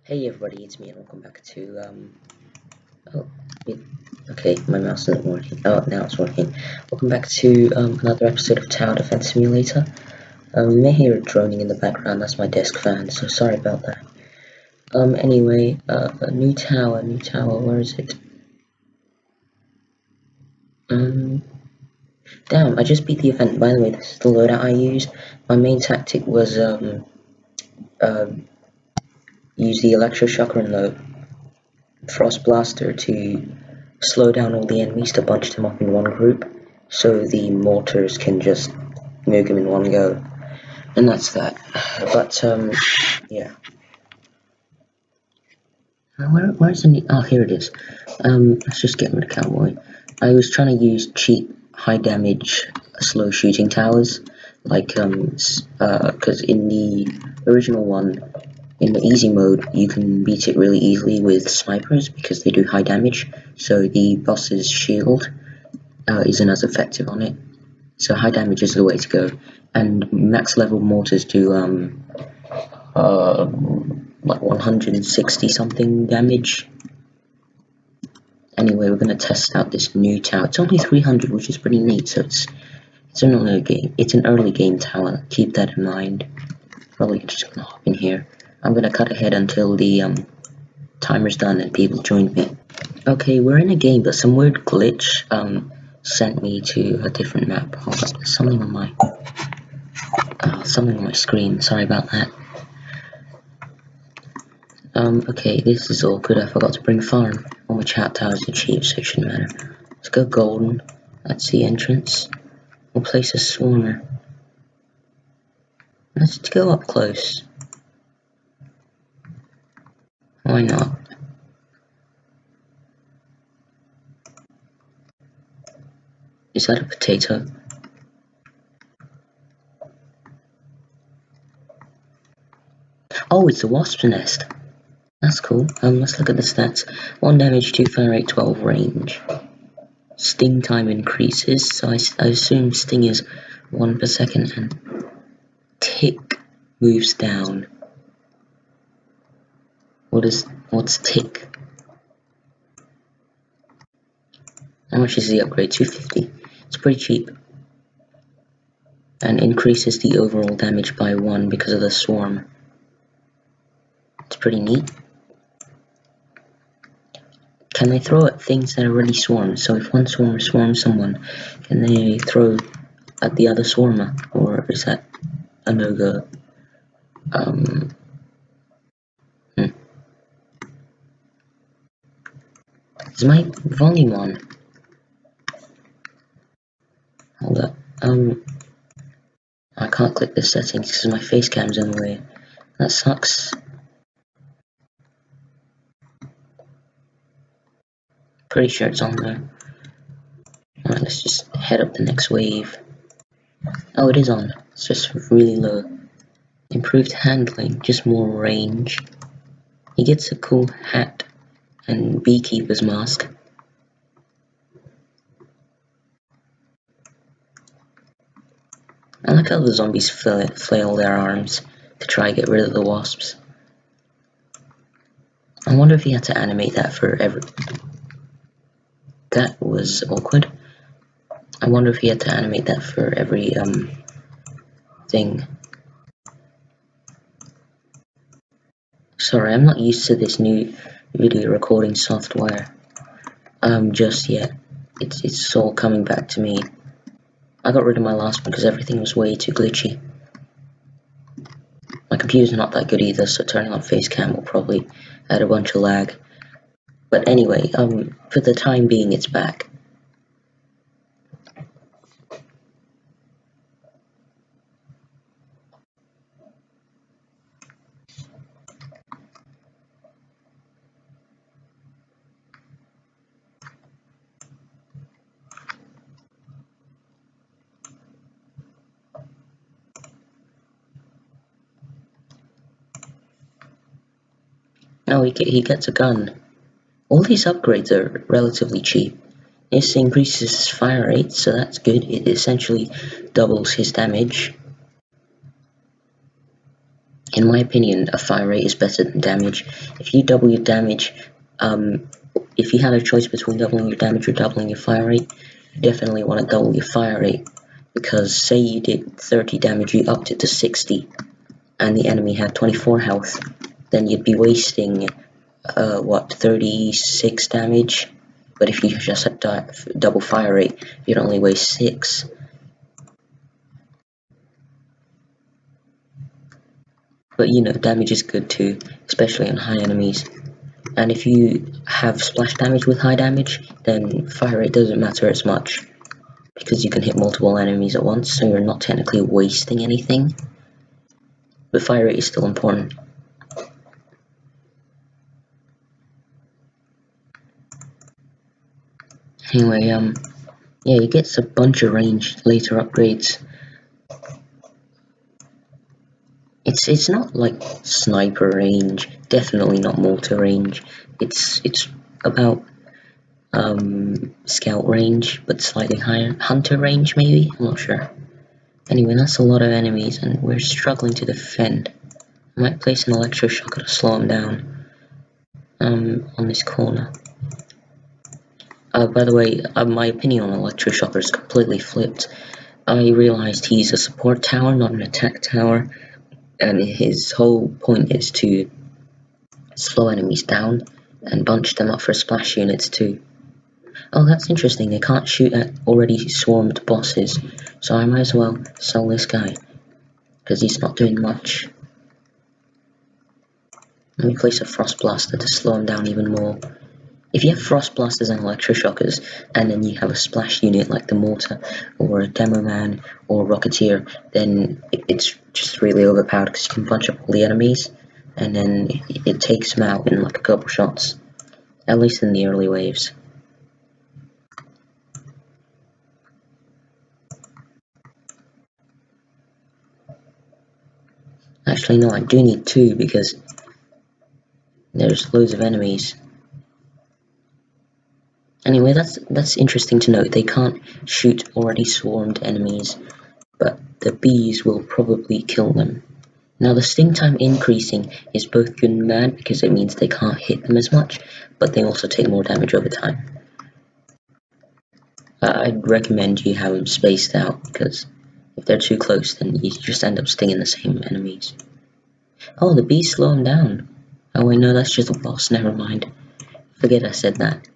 Hey everybody, it's me and welcome back to, oh, it, okay, my mouse isn't working. Oh, now it's working. Welcome back to, another episode of Tower Defense Simulator. You may hear it droning in the background, that's my desk fan, so sorry about that. Anyway, a new tower, where is it? Damn, I just beat the event. By the way, this is the loadout I used. My main tactic was, use the electroshocker and the frost blaster to slow down all the enemies to bunch them up in one group, so the mortars can just nuke them in one go. And that's that. But, yeah. Where's the... oh, here it is. Let's just get rid of Cowboy. I was trying to use cheap, high damage, slow shooting towers, like, because in the original one, in the easy mode, you can beat it really easily with snipers because they do high damage, so the boss's shield isn't as effective on it. So high damage is the way to go, and max level mortars do like 160 something damage. Anyway, we're gonna test out this new tower. It's only 300, which is pretty neat. So it's an early game tower. Keep that in mind. Probably just gonna hop in here. I'm gonna cut ahead until the timer's done and people join me. Okay, we're in a game, but some weird glitch sent me to a different map. Hold on, there's something on my screen. Sorry about that. Okay, this is awkward. I forgot to bring farm. All my chat towers are cheap, so it shouldn't matter. Let's go golden. That's the entrance. We'll place a swarmer. Let's go up close. Why not? Is that a potato? Oh, it's a wasp's nest. That's cool. Let's look at the stats. 1 damage, 2 fire rate, 12 range. Sting time increases, so I assume sting is 1 per second, and tick moves down. What's tick? How much is the upgrade? 250. It's pretty cheap. And increases the overall damage by 1 because of the swarm. It's pretty neat. Can they throw at things that are already swarmed? So if one swarmer swarms someone, can they throw at the other swarmer? Or is that a no-go? Is my volume on? Hold up. I can't click the settings because my face cam's in the way. That sucks. Pretty sure it's on there. Alright, let's just head up the next wave. Oh, it is on. It's just really low. Improved handling, just more range. He gets a cool hat and beekeeper's mask. I like how the zombies flail their arms to try and get rid of the wasps. I wonder if he had to animate that for every... That was awkward. I wonder if he had to animate that for every thing. Sorry, I'm not used to this new video recording software just yet. It's all coming back to me. I got rid of my last one because everything was way too glitchy. My computer's not that good either, so turning on facecam will probably add a bunch of lag. But anyway, for the time being, it's back. Now he gets a gun. All these upgrades are relatively cheap. This increases his fire rate, so that's good. It essentially doubles his damage. in my opinion, a fire rate is better than damage. If you double your damage, if you had a choice between doubling your damage or doubling your fire rate, you definitely want to double your fire rate, because say you did 30 damage, you upped it to 60, and the enemy had 24 health, then you'd be wasting, 36 damage. But if you just had double fire rate, you'd only waste 6. But you know, damage is good too, especially on high enemies. And if you have splash damage with high damage, then fire rate doesn't matter as much, because you can hit multiple enemies at once, so you're not technically wasting anything. But fire rate is still important. Anyway, yeah, he gets a bunch of range later upgrades. It's not like sniper range, definitely not mortar range. It's about scout range, but slightly higher. Hunter range, maybe? I'm not sure. Anyway, that's a lot of enemies, and we're struggling to defend. I might place an electroshocker to slow him down. On this corner. By the way, my opinion on electroshocker is completely flipped. I realized he's a support tower, not an attack tower, and his whole point is to slow enemies down and bunch them up for splash units too. Oh, that's interesting, they can't shoot at already swarmed bosses, so I might as well sell this guy, because he's not doing much. Let me place a Frost Blaster to slow him down even more. If you have Frost Blasters and Electroshockers, and then you have a splash unit like the Mortar, or a Demo Man, or a Rocketeer, then it's just really overpowered, because you can bunch up all the enemies, and then it takes them out in like a couple shots. At least in the early waves. Actually, no, I do need 2, because there's loads of enemies. Anyway, that's interesting to note. They can't shoot already swarmed enemies, but the bees will probably kill them. Now, the sting time increasing is both good and bad, because it means they can't hit them as much, but they also take more damage over time. I'd recommend you have them spaced out, because if they're too close, then you just end up stinging the same enemies. Oh, the bees slow them down. Oh wait, no, that's just a boss, never mind. Forget I said that.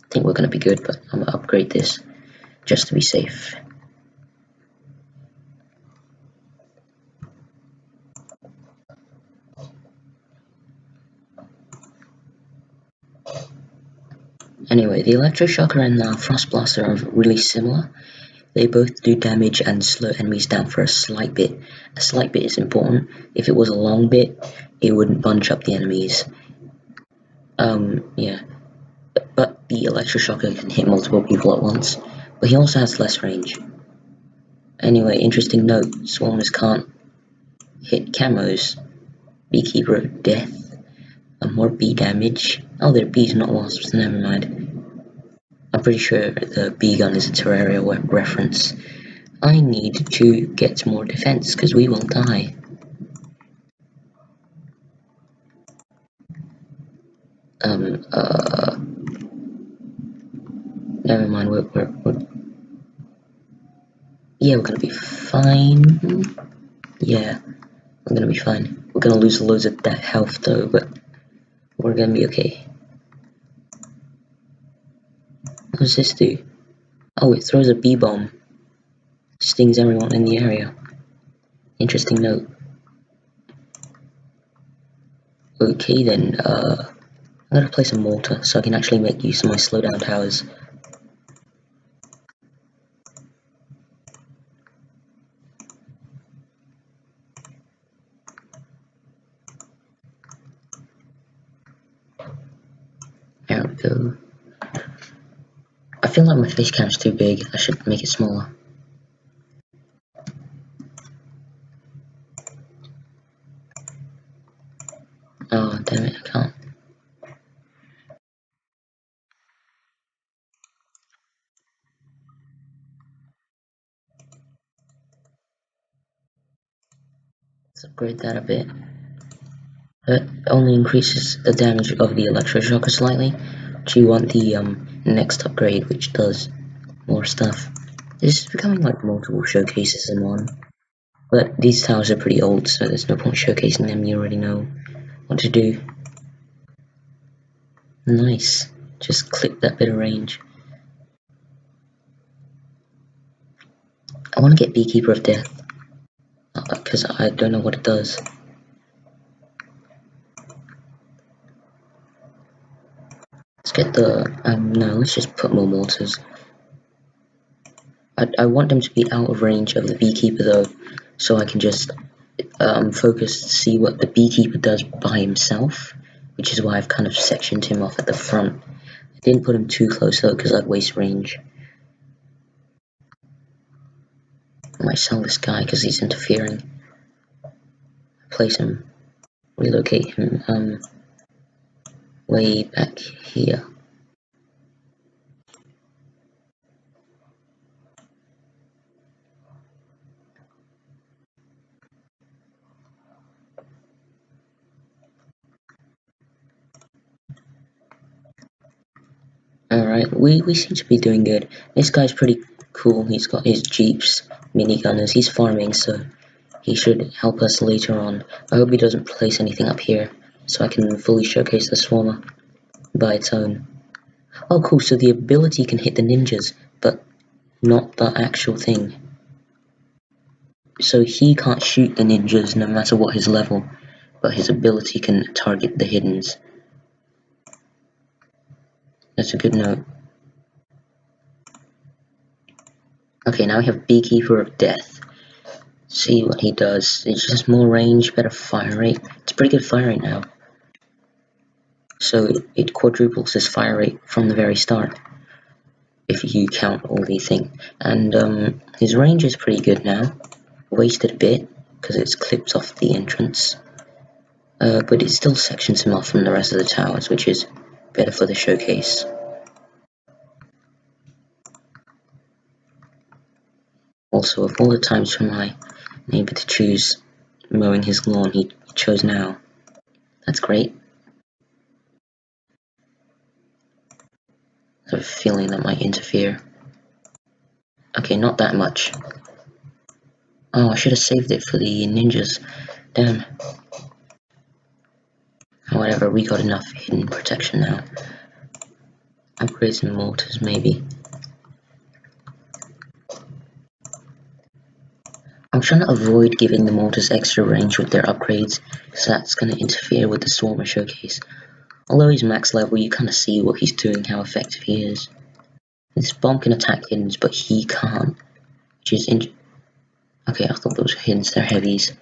I think we're gonna be good, but I'm gonna upgrade this just to be safe. Anyway, the Electroshocker and the Frost Blaster are really similar. They both do damage and slow enemies down for a slight bit. A slight bit is important. If it was a long bit, it wouldn't bunch up the enemies. Yeah. But the Electroshocker can hit multiple people at once, but he also has less range. Anyway, interesting note, Swarmers can't hit camos. Beekeeper of Death, more bee damage. Oh, they're bees, not wasps, never mind. I'm pretty sure the bee gun is a Terraria reference. I need to get more defense, because we will die. Never mind, yeah, we're gonna be fine. Yeah, we're gonna be fine. We're gonna lose loads of that health though, but we're gonna be okay. What does this do? Oh, it throws a bee bomb. Stings everyone in the area. Interesting note. Okay then, I'm gonna place a mortar so I can actually make use of my slowdown towers. There we go. I feel like my face cam is too big. I should make it smaller. Oh, damn it, I can't. Let's upgrade that a bit. That only increases the damage of the electroshocker slightly. But you want the next upgrade, which does more stuff. This is becoming like multiple showcases in one. But these towers are pretty old, so there's no point showcasing them. You already know what to do. Nice. Just clip that bit of range. I want to get Beekeeper of Death, because I don't know what it does. Let's get the, no, let's just put more mortars. I want them to be out of range of the Beekeeper though, so I can just focus to see what the Beekeeper does by himself, which is why I've kind of sectioned him off at the front. I didn't put him too close though, because I'd waste range. I might sell this guy because he's interfering. Place him, relocate him, way back here. Alright, we seem to be doing good. This guy's pretty cool. He's got his jeeps, minigunners. He's farming, so he should help us later on. I hope he doesn't place anything up here, so I can fully showcase the Swarmer by its own. Oh cool, so the ability can hit the ninjas, but not the actual thing. So he can't shoot the ninjas no matter what his level, but his ability can target the hiddens. That's a good note. Okay, now we have Beekeeper of Death. See what he does. It's just more range, better fire rate. It's pretty good fire rate now. So it quadruples his fire rate from the very start, if you count all these things. And his range is pretty good now. Wasted a bit, because it's clipped off the entrance. But it still sections him off from the rest of the towers, which is better for the showcase. Also, of all the times for my neighbor to choose mowing his lawn, he chose now. That's great. I have a feeling that might interfere. Okay, not that much. Oh, I should have saved it for the ninjas. Damn. However, we got enough hidden protection now. Upgrades and mortars, maybe. I'm trying to avoid giving the mortars extra range with their upgrades, because that's going to interfere with the Swarmer showcase. Although he's max level, you kind of see what he's doing, how effective he is. This bomb can attack hiddens, but he can't, which is okay, I thought those were hiddens, they're heavies.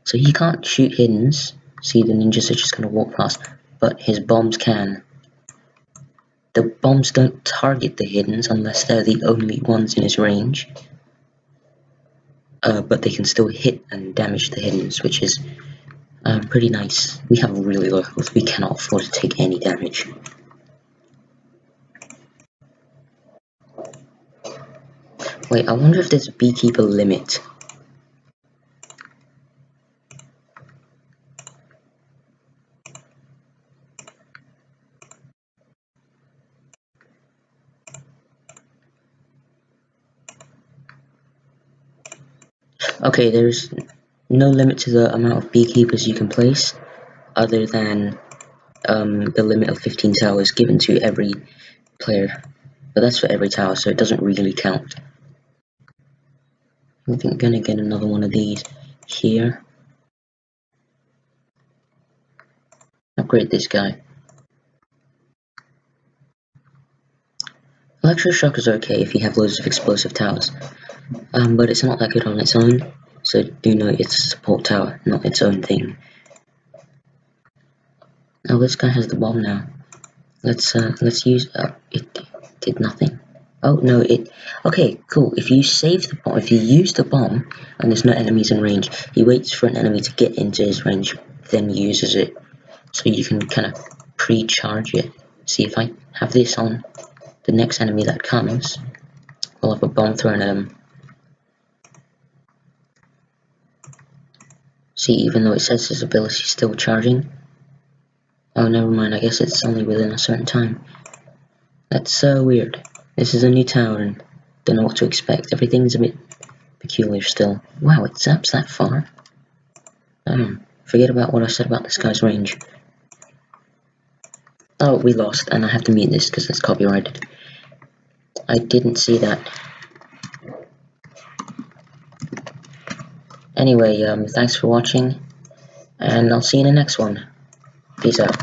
So he can't shoot hiddens. See, the ninjas are just going to walk past, but his bombs can. The bombs don't target the hiddens unless they're the only ones in his range. But they can still hit and damage the hiddens, which is pretty nice. We have really low health, we cannot afford to take any damage. Wait, I wonder if there's a Beekeeper limit. Okay, there's no limit to the amount of beekeepers you can place, other than the limit of 15 towers given to every player. But that's for every tower, so it doesn't really count. I think I'm gonna get another one of these here. Upgrade this guy. Electroshock is okay if you have loads of explosive towers, but it's not that good on its own, so do note it's a support tower, not its own thing. Oh, this guy has the bomb now. Let's use, it did nothing. Oh, no, okay, cool. If you save the bomb, if you use the bomb, and there's no enemies in range, he waits for an enemy to get into his range, then uses it. So you can kind of pre-charge it. See, if I have this on the next enemy that comes, I'll have a bomb thrown at him. See, even though it says his ability is still charging. Oh, never mind, I guess it's only within a certain time. That's so weird. This is a new tower and don't know what to expect. Everything's a bit peculiar still. Wow, it zaps that far? Forget about what I said about this guy's range. Oh, we lost, and I have to mute this because it's copyrighted. I didn't see that. Anyway, thanks for watching, and I'll see you in the next one. Peace out.